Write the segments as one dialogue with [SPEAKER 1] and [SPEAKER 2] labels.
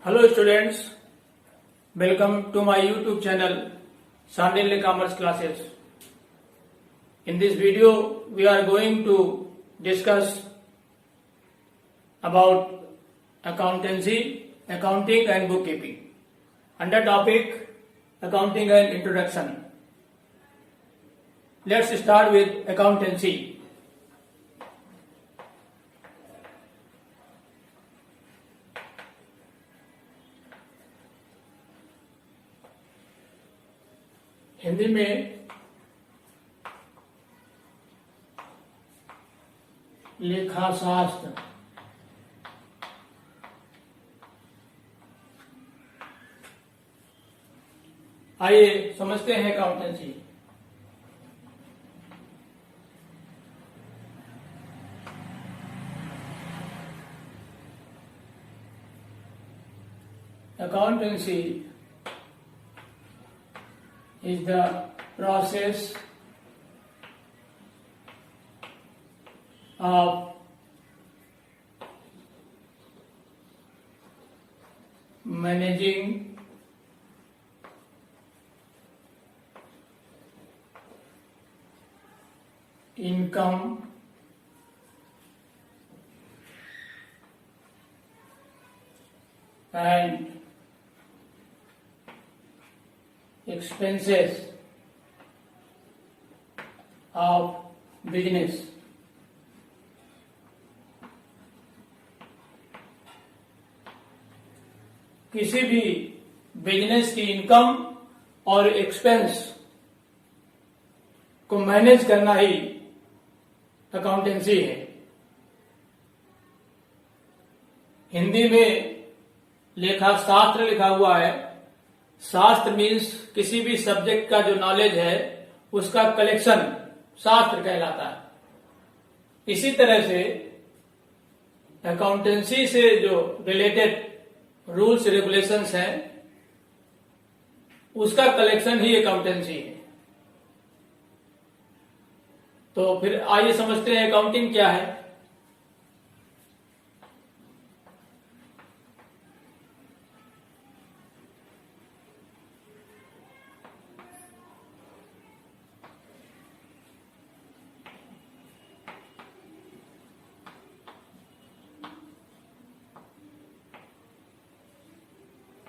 [SPEAKER 1] Hello students, welcome to my YouTube channel Sandilya Commerce Classes. In this video we are going to discuss about accountancy, accounting and bookkeeping. Under topic accounting and introduction. Let's start with accountancy. Hindi में लेखाशास्त्र आइए समझते हैं accountancy. Accountancy is the process of managing income and expenses of business. किसी भी business की income और expense को मैनेज करना ही अकाउंटेंसी है। हिंदी में लेखाशास्त्र लिखा हुआ है। शास्त्र मीन्स किसी भी सब्जेक्ट का जो नॉलेज है उसका कलेक्शन शास्त्र कहलाता है। इसी तरह से अकाउंटेंसी से जो रिलेटेड रूल्स रेगुलेशंस हैं उसका कलेक्शन ही अकाउंटेंसी है। तो फिर आइए समझते हैं अकाउंटिंग क्या है।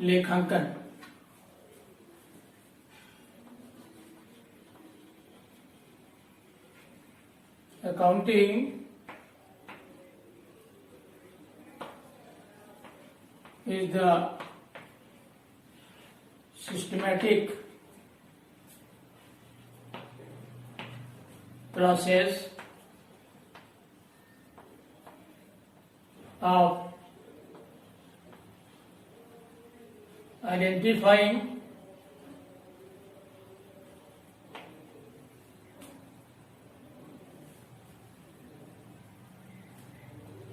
[SPEAKER 1] लेखांकन accounting is the systematic process of identifying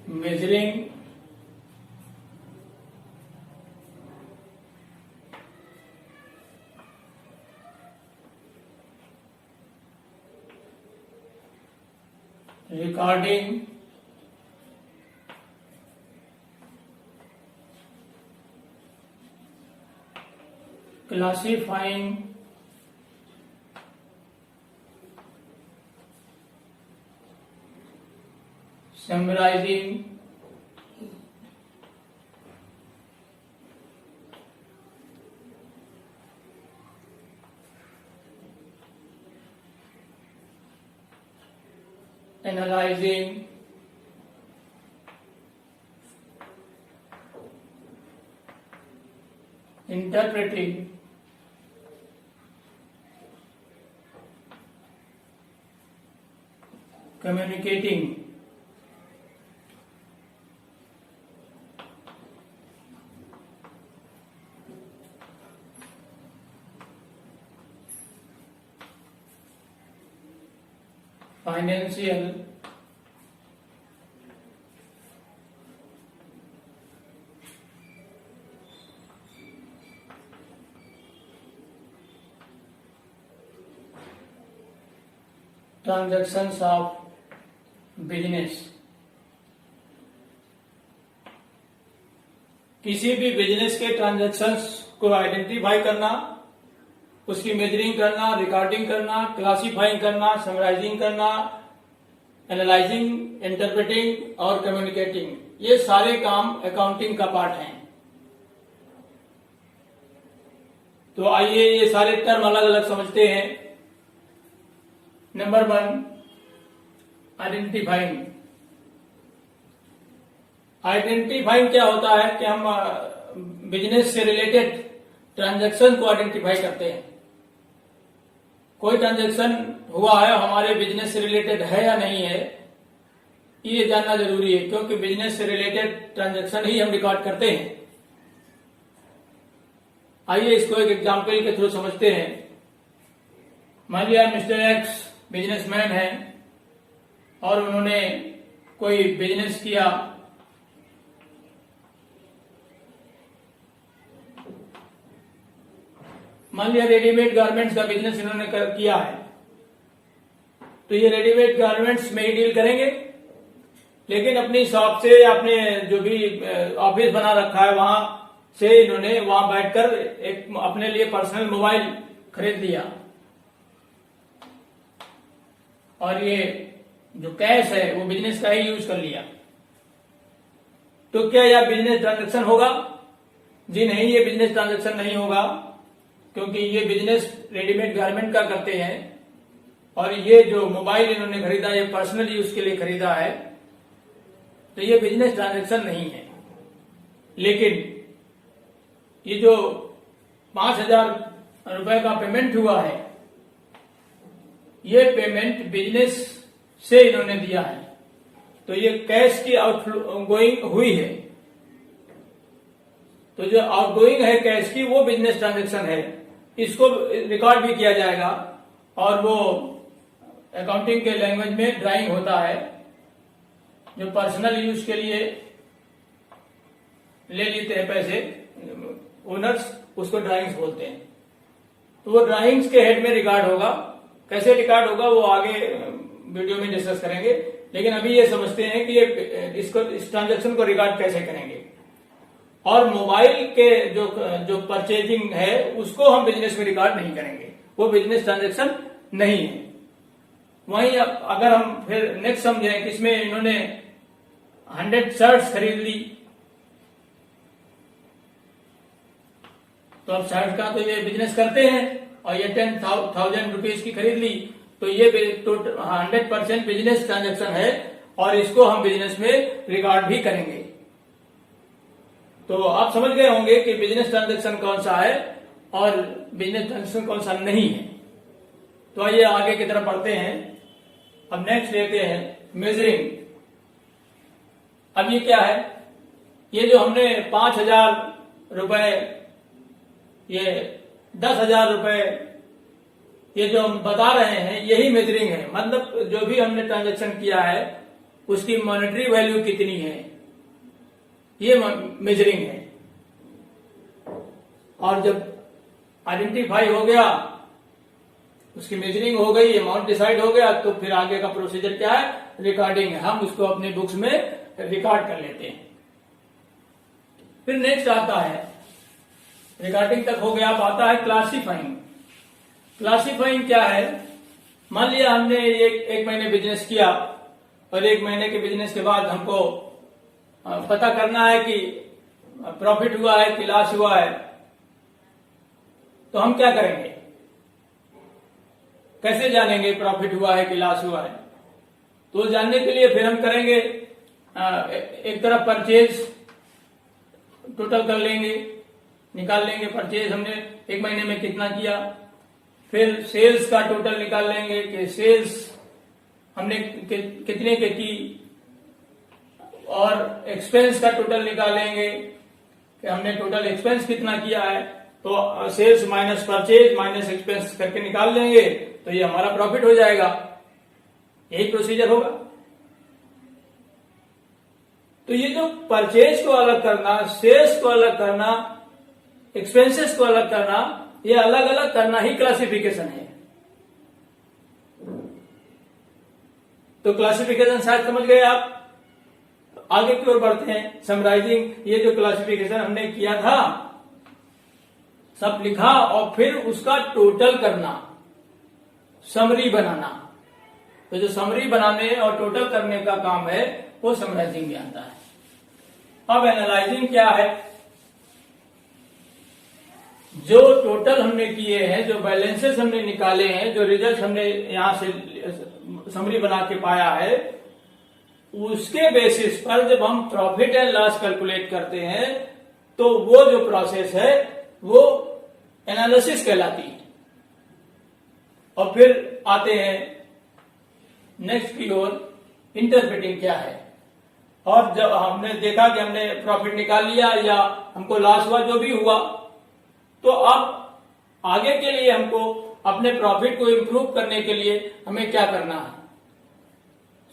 [SPEAKER 1] measuring recording classifying summarizing analyzing interpreting communicating financial transactions of business. किसी भी बिजनेस के ट्रांजैक्शंस को आइडेंटिफाई करना, उसकी मेजरिंग करना, रिकॉर्डिंग करना, क्लासिफाइंग करना, समराइजिंग करना, एनालाइजिंग, इंटरप्रेटिंग और कम्युनिकेटिंग, ये सारे काम अकाउंटिंग का पार्ट हैं। तो आइए ये सारे टर्म अलग अलग समझते हैं। Number 1, identifying. आइडेंटिफाइंग क्या होता है कि हम बिजनेस से रिलेटेड ट्रांजैक्शन को आइडेंटिफाई करते हैं। कोई ट्रांजैक्शन हुआ है हमारे बिजनेस से रिलेटेड है या नहीं है, ये जानना जरूरी है, क्योंकि बिजनेस से रिलेटेड ट्रांजैक्शन ही हम रिकॉर्ड करते हैं। आइए इसको एक एग्जाम्पल के थ्रू समझते हैं। मान लिया मिस्टर एक्स बिजनेसमैन है और उन्होंने कोई बिजनेस किया। मान लिया रेडीमेड गारमेंट्स का बिजनेस इन्होंने किया है, तो ये रेडीमेड गारमेंट्स में ही डील करेंगे, लेकिन अपनी शॉप से अपने जो भी ऑफिस बना रखा है वहां से इन्होंने वहां बैठकर एक अपने लिए पर्सनल मोबाइल खरीद लिया और ये जो कैश है वो बिजनेस का ही यूज कर लिया। तो क्या यह बिजनेस ट्रांजैक्शन होगा? जी नहीं, ये बिजनेस ट्रांजैक्शन नहीं होगा, क्योंकि ये बिजनेस रेडीमेड गारमेंट का करते हैं और ये जो मोबाइल इन्होंने खरीदा ये पर्सनल यूज के लिए खरीदा है, तो ये बिजनेस ट्रांजैक्शन नहीं है। लेकिन ये जो 5,000 रुपए का पेमेंट हुआ है, ये पेमेंट बिजनेस से इन्होंने दिया है, तो ये कैश की आउटगोइंग हुई है। तो जो आउटगोइंग है कैश की वो बिजनेस ट्रांजैक्शन है, इसको रिकॉर्ड भी किया जाएगा और वो अकाउंटिंग के लैंग्वेज में ड्राइंग होता है। जो पर्सनल यूज के लिए ले लेते हैं पैसे ओनर्स, उसको ड्राइंग्स बोलते हैं। तो वो ड्राइंग्स के हेड में रिकॉर्ड होगा। कैसे रिकॉर्ड होगा वो आगे वीडियो में डिस्कस करेंगे, लेकिन अभी ये समझते हैं कि ये इस ट्रांजैक्शन को रिकॉर्ड कैसे करेंगे। और मोबाइल के जो परचेजिंग है उसको हम बिजनेस में रिकॉर्ड नहीं करेंगे, वो बिजनेस ट्रांजैक्शन नहीं है। वहीं अगर हम फिर नेक्स्ट समझें कि इसमें इन्होंने 100 शर्ट्स खरीद ली, तो अब शर्ट का तो ये बिजनेस करते हैं और ये 10,000 रुपीज की खरीद ली, तो ये 100% बिजनेस ट्रांजैक्शन है और इसको हम बिजनेस में रिकॉर्ड भी करेंगे। तो आप समझ गए होंगे कि बिजनेस ट्रांजैक्शन कौन सा है और बिजनेस ट्रांजैक्शन कौन सा नहीं है। तो आइए आगे की तरफ बढ़ते हैं। अब नेक्स्ट लेते हैं मेजरिंग। अब ये क्या है? ये जो हमने 5,000 रुपए, ये 10,000 रुपए, ये जो हम बता रहे हैं यही मेजरिंग है। मतलब जो भी हमने ट्रांजैक्शन किया है उसकी मॉनेटरी वैल्यू कितनी है, ये मेजरिंग है। और जब आइडेंटिफाई हो गया, उसकी मेजरिंग हो गई, अमाउंट डिसाइड हो गया, तो फिर आगे का प्रोसीजर क्या है? रिकॉर्डिंग है। हम उसको अपने बुक्स में रिकॉर्ड कर लेते हैं। फिर नेक्स्ट आता है, रिकॉर्डिंग तक हो गया, अब आता है क्लासिफाइंग। क्लासिफाइंग क्या है? मान लिया हमने एक महीने बिजनेस किया और 1 महीने के बिजनेस के बाद हमको पता करना है कि प्रॉफिट हुआ है कि लॉस हुआ है, तो हम क्या करेंगे? कैसे जानेंगे प्रॉफिट हुआ है कि लॉस हुआ है? तो जानने के लिए फिर हम करेंगे, एक तरफ परचेज टोटल कर लेंगे, निकाल लेंगे परचेज हमने 1 महीने में कितना किया। फिर सेल्स का टोटल निकाल लेंगे कि सेल्स हमने कितने के की, और एक्सपेंस का टोटल निकालेंगे कि हमने टोटल एक्सपेंस कितना किया है। तो sales minus purchase minus expense करके निकाल लेंगे, तो ये हमारा प्रॉफिट हो जाएगा। यही प्रोसीजर होगा। तो ये जो परचेज को अलग करना, सेल्स को अलग करना, एक्सपेंसेस को अलग करना, ये अलग अलग करना ही क्लासिफिकेशन है। तो क्लासिफिकेशन शायद समझ गए आप। आगे की ओर बढ़ते हैं। समराइजिंग, ये जो क्लासिफिकेशन हमने किया था सब लिखा और फिर उसका टोटल करना, समरी बनाना। तो जो समरी बनाने और टोटल करने का काम है वो समराइजिंग में आता है। अब एनालाइजिंग क्या है? जो टोटल हमने किए हैं, जो बैलेंसेस हमने निकाले हैं, जो रिजल्ट हमने यहां से समरी बना के पाया है, उसके बेसिस पर जब हम प्रॉफिट एंड लॉस कैलकुलेट करते हैं तो वो जो प्रोसेस है वो एनालिसिस कहलाती है। और फिर आते हैं नेक्स्ट की ओर, इंटरप्रेटिंग क्या है। और जब हमने देखा कि हमने प्रॉफिट निकाल लिया या हमको लॉस हुआ, जो भी हुआ, तो अब आगे के लिए हमको अपने प्रॉफिट को इंप्रूव करने के लिए हमें क्या करना है।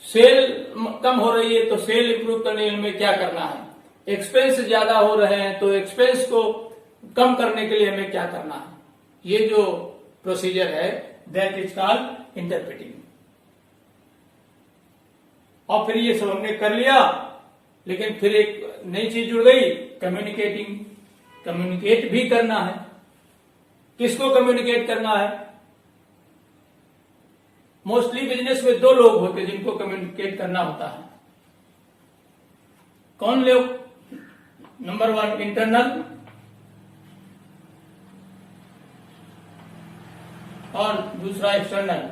[SPEAKER 1] सेल कम हो रही है तो सेल इंप्रूव करने में क्या करना है। एक्सपेंस ज्यादा हो रहे हैं तो एक्सपेंस को कम करने के लिए हमें क्या करना है। ये जो प्रोसीजर है दैट इज कॉल्ड इंटरप्रेटिंग। और फिर ये सब हमने कर लिया, लेकिन फिर एक नई चीज जुड़ गई, कम्युनिकेटिंग। कम्युनिकेट भी करना है। किसको कम्युनिकेट करना है? मोस्टली बिजनेस में दो लोग होते हैं जिनको कम्युनिकेट करना होता है। कौन लोग? नंबर 1 इंटरनल और दूसरा एक्सटर्नल।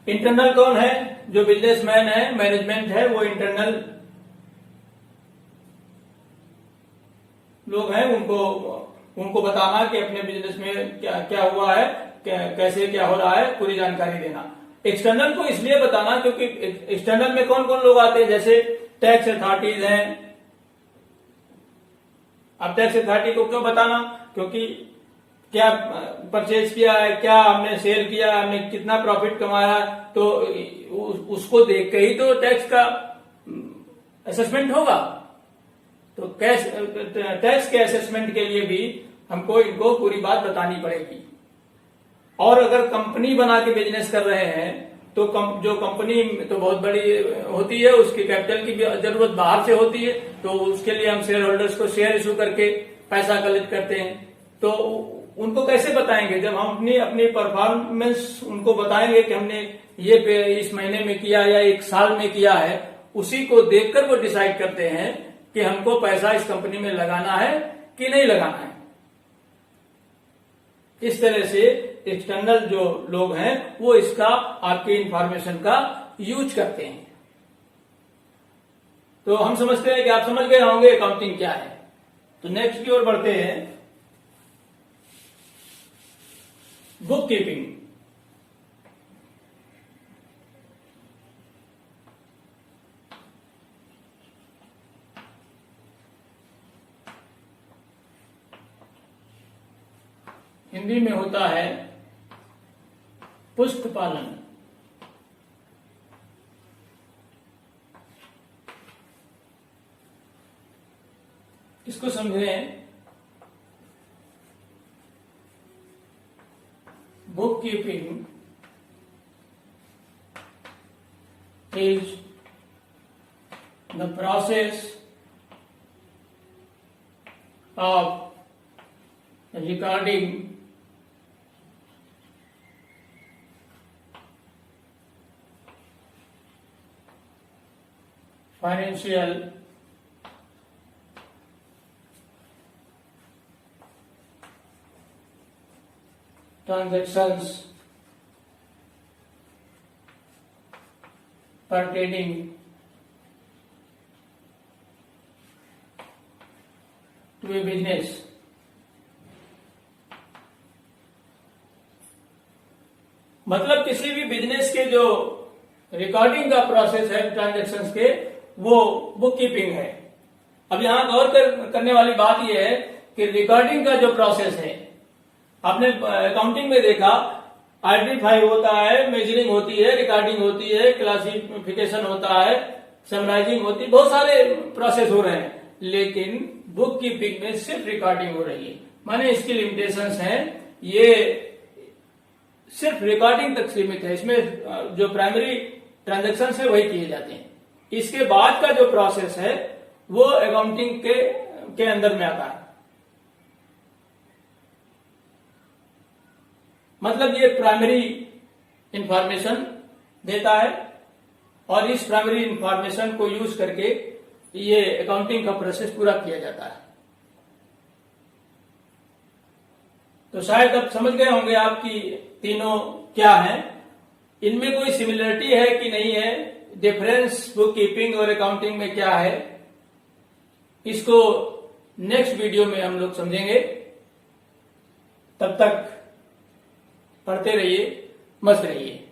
[SPEAKER 1] इंटरनल कौन है? जो बिजनेसमैन है, मैनेजमेंट है, वो इंटरनल लोग हैं। उनको बताना कि अपने बिजनेस में क्या क्या हुआ है, कैसे क्या हो रहा है, पूरी जानकारी देना। एक्सटर्नल को इसलिए बताना क्योंकि एक्सटर्नल में कौन कौन लोग आते हैं, जैसे टैक्स अथॉरिटीज हैं। अब टैक्स अथॉरिटी को क्यों बताना? क्योंकि क्या परचेज किया है, क्या हमने सेल किया है, हमने कितना प्रॉफिट कमाया, तो उसको देख के ही तो टैक्स का असेसमेंट होगा। तो टैक्स के असेसमेंट के लिए भी हमको इनको पूरी बात बतानी पड़ेगी। और अगर कंपनी बना के बिजनेस कर रहे हैं तो जो कंपनी तो बहुत बड़ी होती है, उसकी कैपिटल की भी जरूरत बाहर से होती है, तो उसके लिए हम शेयर होल्डर्स को शेयर इशू करके पैसा कलेक्ट करते हैं। तो उनको कैसे बताएंगे? जब हम अपनी परफॉर्मेंस उनको बताएंगे कि हमने ये इस महीने में किया या एक साल में किया है, उसी को देखकर वो डिसाइड करते हैं कि हमको पैसा इस कंपनी में लगाना है कि नहीं लगाना है। इस तरह से एक्सटर्नल जो लोग हैं वो इसका आपके इंफॉर्मेशन का यूज करते हैं। तो हम समझते हैं कि आप समझ गए होंगे अकाउंटिंग क्या है। तो नेक्स्ट की ओर बढ़ते हैं, बुक कीपिंग। हिंदी में होता है पुस्त पालन। इसको समझें। Book keeping is the process of recording financial transactions pertaining to a business। मतलब किसी भी बिजनेस के जो रिकॉर्डिंग का प्रोसेस है ट्रांजैक्शंस के, वो बुक कीपिंग है। अब यहां गौर करने वाली बात यह है कि रिकॉर्डिंग का जो प्रोसेस है, आपने अकाउंटिंग में देखा आइडेंटिफाई होता है, मेजरिंग होती है, रिकॉर्डिंग होती है, क्लासिफिकेशन होता है, समराइजिंग होती है, बहुत सारे प्रोसेस हो रहे हैं। लेकिन बुक कीपिंग में सिर्फ रिकॉर्डिंग हो रही है। माने इसकी लिमिटेशंस हैं, ये सिर्फ रिकॉर्डिंग तक सीमित है। इसमें जो प्राइमरी ट्रांजैक्शन है वही किए जाते हैं। इसके बाद का जो प्रोसेस है वो अकाउंटिंग के अंदर में आता है। मतलब ये प्राइमरी इंफॉर्मेशन देता है और इस प्राइमरी इंफॉर्मेशन को यूज करके ये अकाउंटिंग का प्रोसेस पूरा किया जाता है। तो शायद अब समझ गए होंगे आप कि तीनों क्या हैं, इनमें कोई सिमिलरिटी है कि नहीं है, डिफरेंस बुक कीपिंग और अकाउंटिंग में क्या है, इसको नेक्स्ट वीडियो में हम लोग समझेंगे। तब तक पढ़ते रहिए, मस्त रहिए।